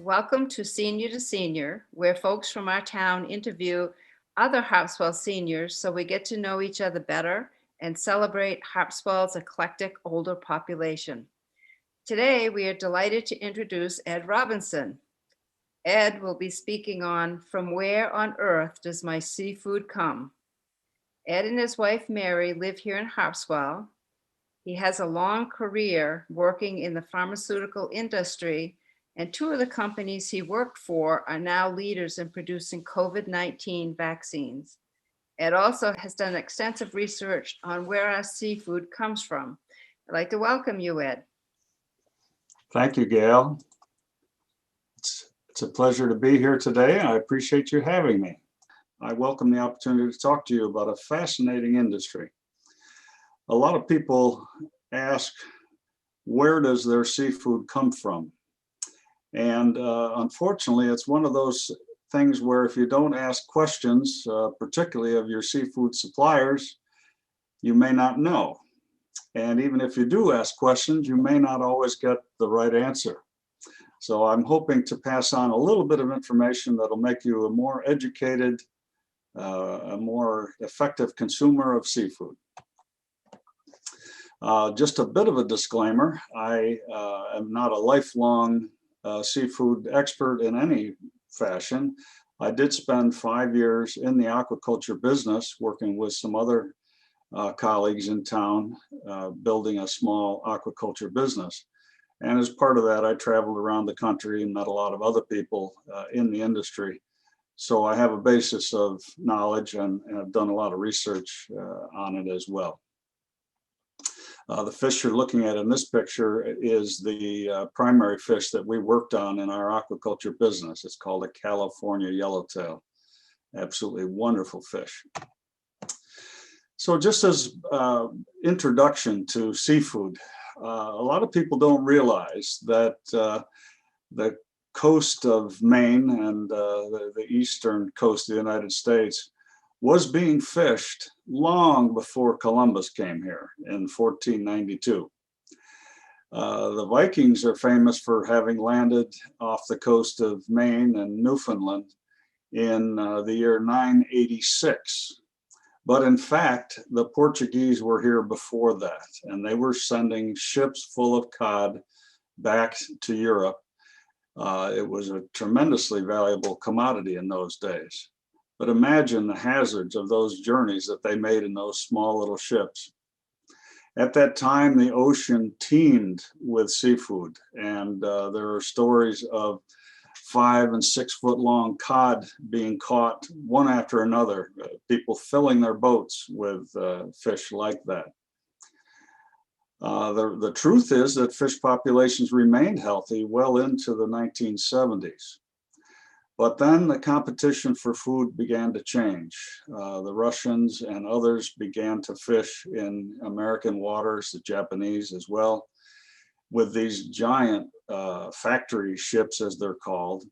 Welcome to Senior to Senior, where folks from our town interview other Harpswell seniors so we get to know each other better and celebrate Harpswell's eclectic older population. Today, we are delighted to introduce Ed Robinson. Ed will be speaking on From Where on Earth Does My Seafood Come? Ed and his wife Mary live here in Harpswell. He has a long career working in the pharmaceutical industry, and two of the companies he worked for are now leaders in producing COVID-19 vaccines. Ed also has done extensive research on where our seafood comes from. I'd like to welcome you, Ed. Thank you, Gail. It's a pleasure to be here today. I appreciate you having me. I welcome the opportunity to talk to you about a fascinating industry. A lot of people ask, where does their seafood come from? And unfortunately, it's one of those things where if you don't ask questions, particularly of your seafood suppliers, you may not know. And even if you do ask questions, you may not always get the right answer. So I'm hoping to pass on a little bit of information that'll make you a more educated, a more effective consumer of seafood. Just a bit of a disclaimer, I am not a lifelong seafood expert in any fashion. I did spend 5 years in the aquaculture business working with some other colleagues in town, building a small aquaculture business. And as part of that, I traveled around the country and met a lot of other people in the industry. So I have a basis of knowledge and I've done a lot of research on it as well. The fish you're looking at in this picture is the primary fish that we worked on in our aquaculture business. It's called a California yellowtail. Absolutely wonderful fish. So just as introduction to seafood, a lot of people don't realize that the coast of Maine and the eastern coast of the United States was being fished long before Columbus came here in 1492. The Vikings are famous for having landed off the coast of Maine and Newfoundland in the year 986. But in fact, the Portuguese were here before that, and they were sending ships full of cod back to Europe. It was a tremendously valuable commodity in those days. But imagine the hazards of those journeys that they made in those small little ships. At that time, the ocean teemed with seafood, and there are stories of 5 and 6 foot long cod being caught one after another, people filling their boats with fish like that. The truth is that fish populations remained healthy well into the 1970s. But then the competition for food began to change. The Russians and others began to fish in American waters, the Japanese as well, with these giant factory ships, as they're called.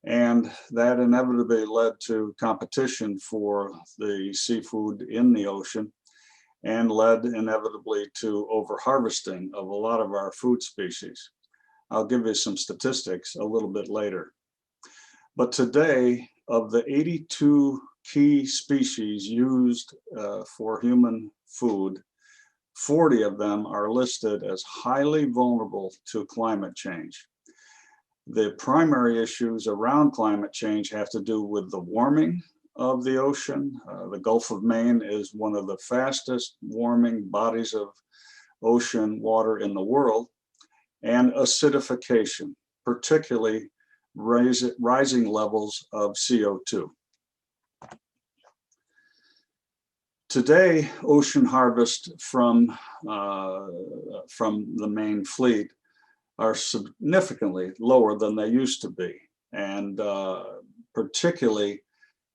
And that inevitably led to competition for the seafood in the ocean and led inevitably to overharvesting of a lot of our food species. I'll give you some statistics a little bit later. But today, of the 82 key species used for human food, 40 of them are listed as highly vulnerable to climate change. The primary issues around climate change have to do with the warming of the ocean. The Gulf of Maine is one of the fastest warming bodies of ocean water in the world, and acidification, particularly rising levels of CO2. Today, ocean harvest from the Maine fleet are significantly lower than they used to be, and particularly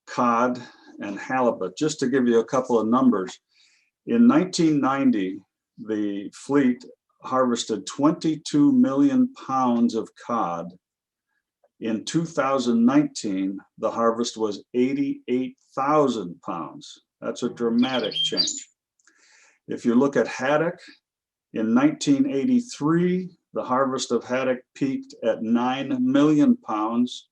cod and halibut. Just to give you a couple of numbers, in 1990, the fleet harvested 22 million pounds of cod. In 2019, the harvest was 88,000 pounds. That's a dramatic change. If you look at haddock, in 1983, The harvest of haddock peaked at 9 million pounds.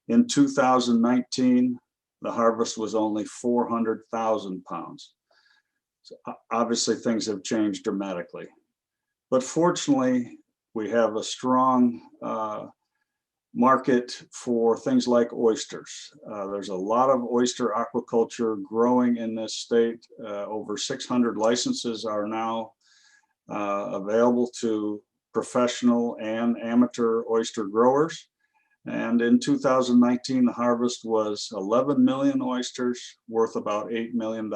In 2019, the harvest was only 400,000 pounds. So obviously, things have changed dramatically. But fortunately, we have a strong market for things like oysters. There's a lot of oyster aquaculture growing in this state. Over 600 licenses are now available to professional and amateur oyster growers. And in 2019, the harvest was 11 million oysters, worth about $8 million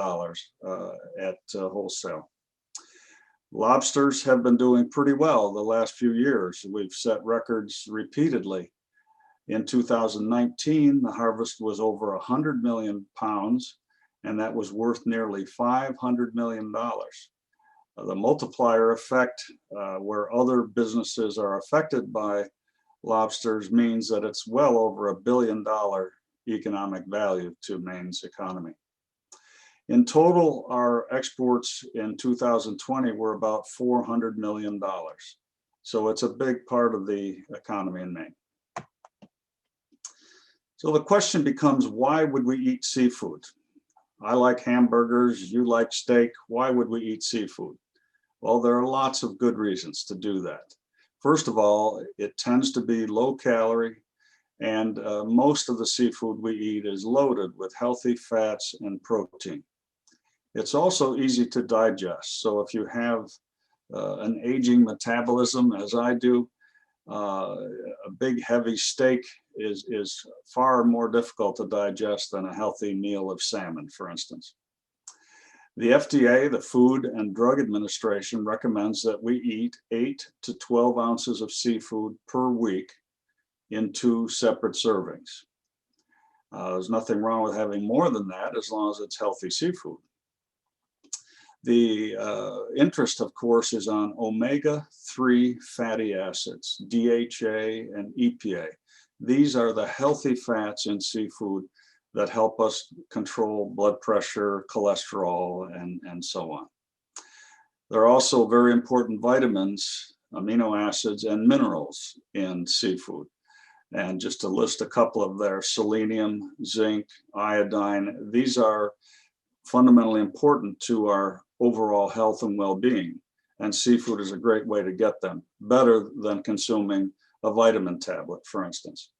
at wholesale. Lobsters have been doing pretty well the last few years. We've set records repeatedly. In 2019, the harvest was over 100 million pounds, and that was worth nearly $500 million. The multiplier effect, where other businesses are affected by lobsters, means that it's well over $1 billion economic value to Maine's economy. In total, our exports in 2020 were about $400 million. So it's a big part of the economy in Maine. So the question becomes, why would we eat seafood? I like hamburgers, you like steak. Why would we eat seafood? Well, there are lots of good reasons to do that. First of all, it tends to be low calorie, and most of the seafood we eat is loaded with healthy fats and protein. It's also easy to digest. So if you have an aging metabolism, as I do, a big heavy steak is far more difficult to digest than a healthy meal of salmon, for instance. The FDA, the Food and Drug Administration, recommends that we eat 8 to 12 ounces of seafood per week in 2 separate servings. There's nothing wrong with having more than that as long as it's healthy seafood. The interest, of course, is on omega-3 fatty acids, DHA and EPA. These are the healthy fats in seafood that help us control blood pressure, cholesterol, and so on. There are also very important vitamins, amino acids, and minerals in seafood. And just to list a couple of their: selenium, zinc, iodine. These are fundamentally important to our overall health and well-being. And seafood is a great way to get them, better than consuming a vitamin tablet, for instance.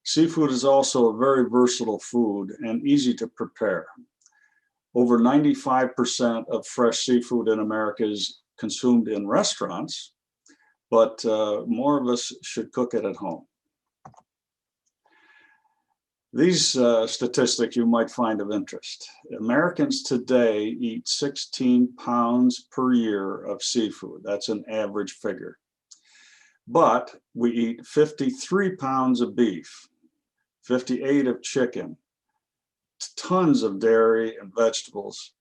Seafood is also a very versatile food and easy to prepare. Over 95% of fresh seafood in America is consumed in restaurants, but more of us should cook it at home. These statistics you might find of interest. Americans today eat 16 pounds per year of seafood. That's an average figure. But we eat 53 pounds of beef, 58 of chicken, tons of dairy and vegetables,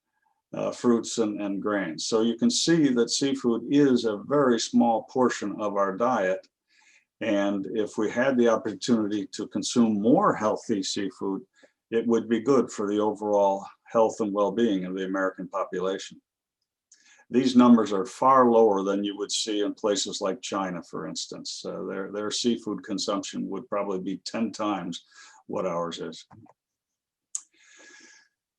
fruits and grains. So you can see that seafood is a very small portion of our diet. And if we had the opportunity to consume more healthy seafood, it would be good for the overall health and well-being of the American population. These numbers are far lower than you would see in places like China, for instance. Their seafood consumption would probably be 10 times what ours is.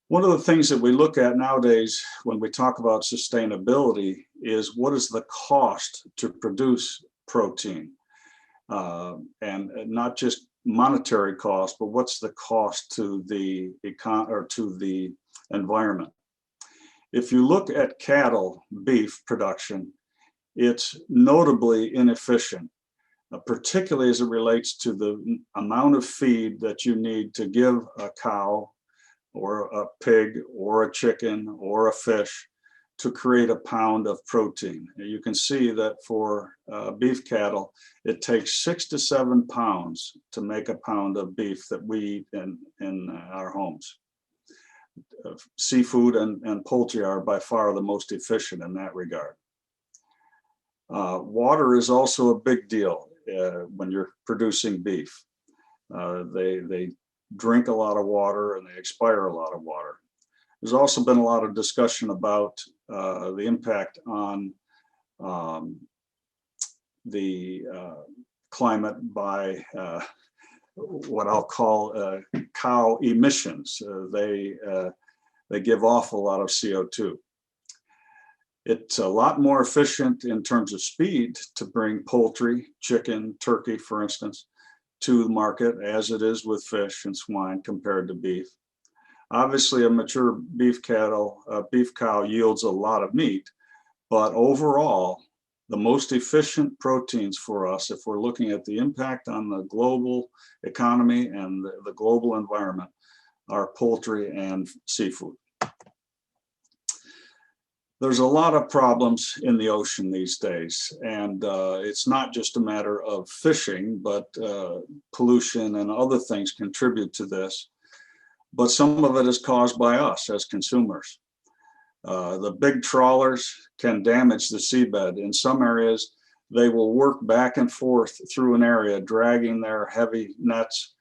One of the things that we look at nowadays when we talk about sustainability is what is the cost to produce protein? And not just monetary cost, but what's the cost to the environment? If you look at cattle beef production, it's notably inefficient, particularly as it relates to the amount of feed that you need to give a cow or a pig or a chicken or a fish to create a pound of protein. You can see that for beef cattle, it takes 6 to 7 pounds to make a pound of beef that we eat in our homes. Seafood and poultry are by far the most efficient in that regard. Water is also a big deal when you're producing beef. They drink a lot of water and they expire a lot of water. There's also been a lot of discussion about the impact on the climate by what I'll call cow emissions. They give off a lot of CO2. It's a lot more efficient in terms of speed to bring poultry, chicken, turkey, for instance, to the market as it is with fish and swine compared to beef. Obviously, a mature beef cow yields a lot of meat, but overall, the most efficient proteins for us, if we're looking at the impact on the global economy and the global environment, are poultry and seafood. There's a lot of problems in the ocean these days, and it's not just a matter of fishing, but pollution and other things contribute to this. But some of it is caused by us as consumers. The big trawlers can damage the seabed. In some areas, they will work back and forth through an area, dragging their heavy nets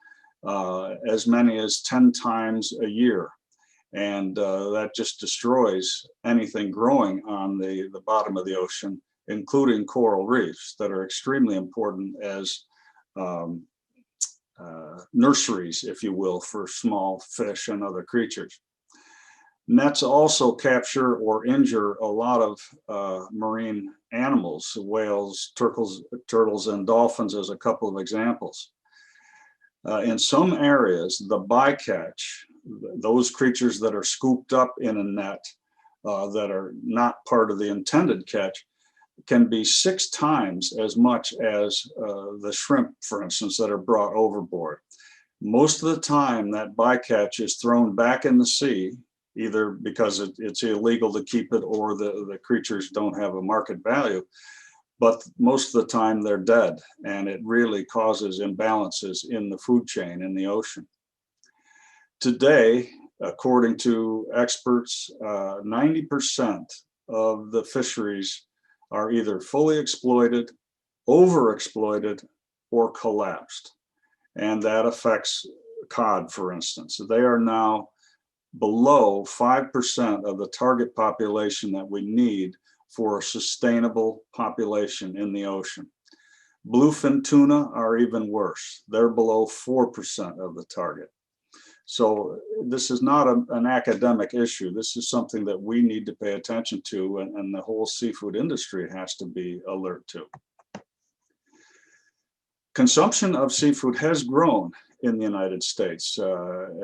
as many as 10 times a year. And that just destroys anything growing on the bottom of the ocean, including coral reefs that are extremely important as nurseries, if you will, for small fish and other creatures. Nets also capture or injure a lot of marine animals, whales, turtles, and dolphins as a couple of examples. In some areas, the bycatch, those creatures that are scooped up in a net that are not part of the intended catch, can be 6 times as much as the shrimp, for instance, that are brought overboard. Most of the time, that bycatch is thrown back in the sea, either because it's illegal to keep it or the creatures don't have a market value. But most of the time they're dead, and it really causes imbalances in the food chain in the ocean. Today, according to experts, 90% of the fisheries are either fully exploited, overexploited, or collapsed. And that affects cod, for instance. They are now below 5% of the target population that we need for a sustainable population in the ocean. Bluefin tuna are even worse. They're below 4% of the target. So this is not an academic issue. This is something that we need to pay attention to, and the whole seafood industry has to be alert to. Consumption of seafood has grown in the United States.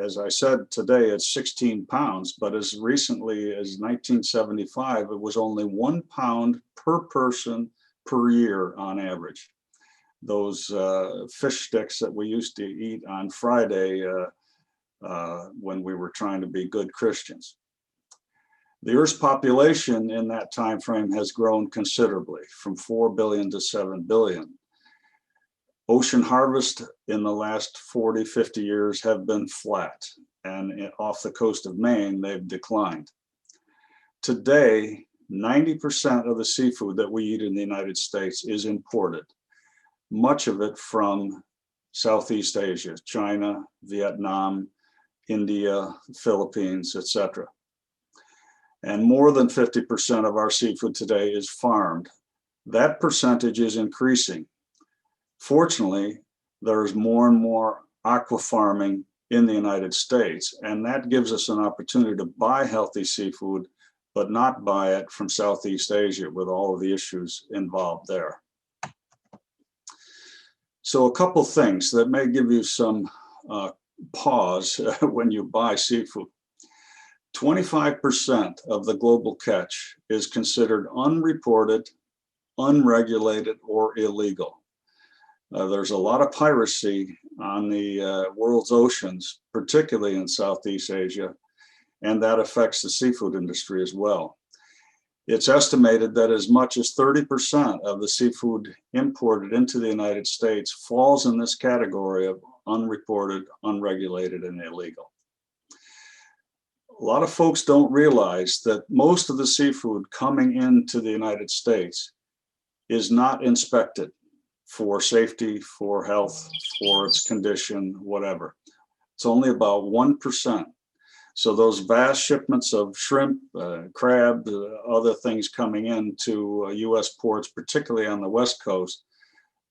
As I said, today it's 16 pounds, but as recently as 1975, it was only 1 pound per person per year on average. Those fish sticks that we used to eat on Friday when we were trying to be good Christians. The Earth's population in that time frame has grown considerably, from 4 billion to 7 billion. Ocean harvest in the last 40, 50 years have been flat, and off the coast of Maine, they've declined. Today, 90% of the seafood that we eat in the United States is imported, much of it from Southeast Asia, China, Vietnam, India, Philippines, etc. And more than 50% of our seafood today is farmed. That percentage is increasing. Fortunately, there's more and more aqua farming in the United States, and that gives us an opportunity to buy healthy seafood, but not buy it from Southeast Asia with all of the issues involved there. So a couple things that may give you some pause when you buy seafood. 25% of the global catch is considered unreported, unregulated, or illegal. There's a lot of piracy on the world's oceans, particularly in Southeast Asia, and that affects the seafood industry as well. It's estimated that as much as 30% of the seafood imported into the United States falls in this category of unreported, unregulated, and illegal. A lot of folks don't realize that most of the seafood coming into the United States is not inspected for safety, for health, for its condition, whatever. It's only about 1%. So those vast shipments of shrimp, crab, other things coming into US ports, particularly on the West Coast,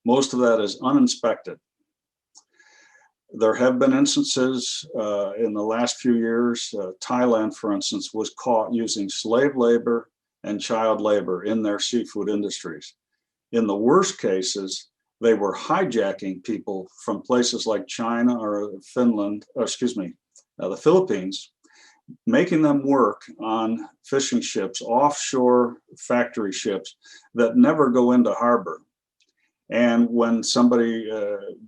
Most of that is uninspected. There have been instances in the last few years. Thailand, for instance, was caught using slave labor and child labor in their seafood industries. In the worst cases, they were hijacking people from places like China or Finland, or excuse me, the Philippines, making them work on fishing ships, offshore factory ships that never go into harbor. And when somebody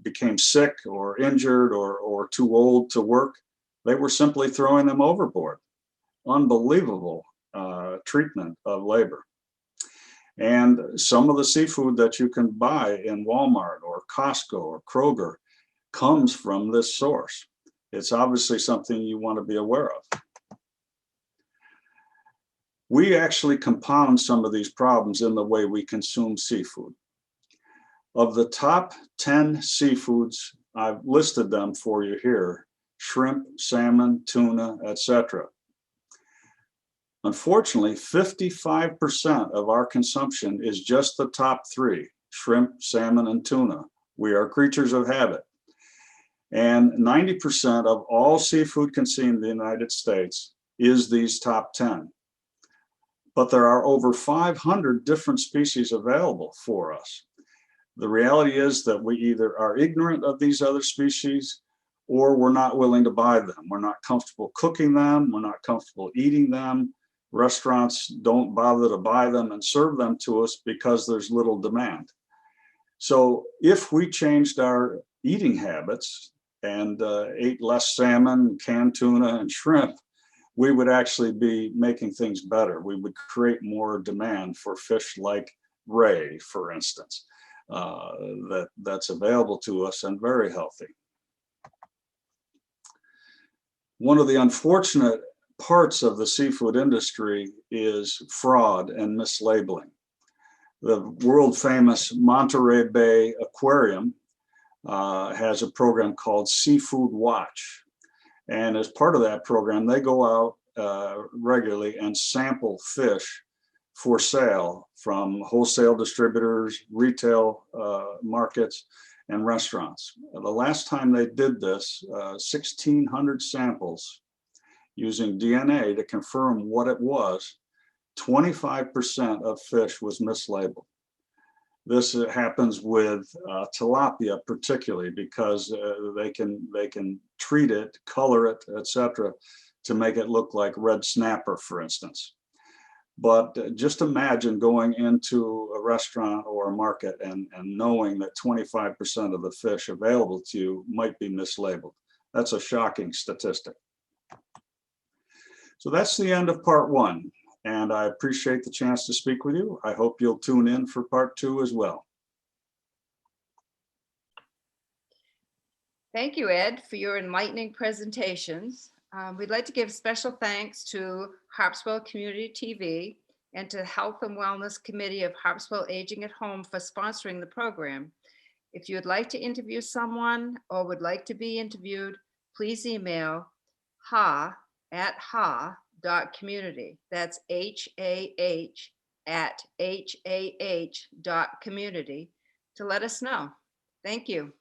became sick or injured or too old to work, they were simply throwing them overboard. Unbelievable treatment of labor. And some of the seafood that you can buy in Walmart or Costco or Kroger comes from this source. It's obviously something you want to be aware of. We actually compound some of these problems in the way we consume seafood. Of the top 10 seafoods, I've listed them for you here: shrimp, salmon, tuna, etc. Unfortunately, 55% of our consumption is just the top three: shrimp, salmon, and tuna. We are creatures of habit. And 90% of all seafood consumed in the United States is these top 10. But there are over 500 different species available for us. The reality is that we either are ignorant of these other species or we're not willing to buy them. We're not comfortable cooking them. We're not comfortable eating them. Restaurants don't bother to buy them and serve them to us because there's little demand. So if we changed our eating habits and ate less salmon, canned tuna, and shrimp, we would actually be making things better. We would create more demand for fish like ray, for instance, that's available to us and very healthy. One of the unfortunate parts of the seafood industry is fraud and mislabeling. The world famous Monterey Bay Aquarium has a program called Seafood Watch. And as part of that program, they go out regularly and sample fish for sale from wholesale distributors, retail markets, and restaurants. The last time they did this, 1,600 samples using DNA to confirm what it was, 25% of fish was mislabeled. This happens with tilapia particularly because they can treat it, color it, etc., to make it look like red snapper, for instance. But just imagine going into a restaurant or a market and knowing that 25% of the fish available to you might be mislabeled. That's a shocking statistic. So that's the end of part one. And I appreciate the chance to speak with you. I hope you'll tune in for part two as well. Thank you, Ed, for your enlightening presentations. We'd like to give special thanks to Harpswell Community TV and to Health and Wellness Committee of Harpswell Aging at Home for sponsoring the program. If you would like to interview someone or would like to be interviewed, please email ha@ha.community. That's HAH@HAH.community to let us know. Thank you.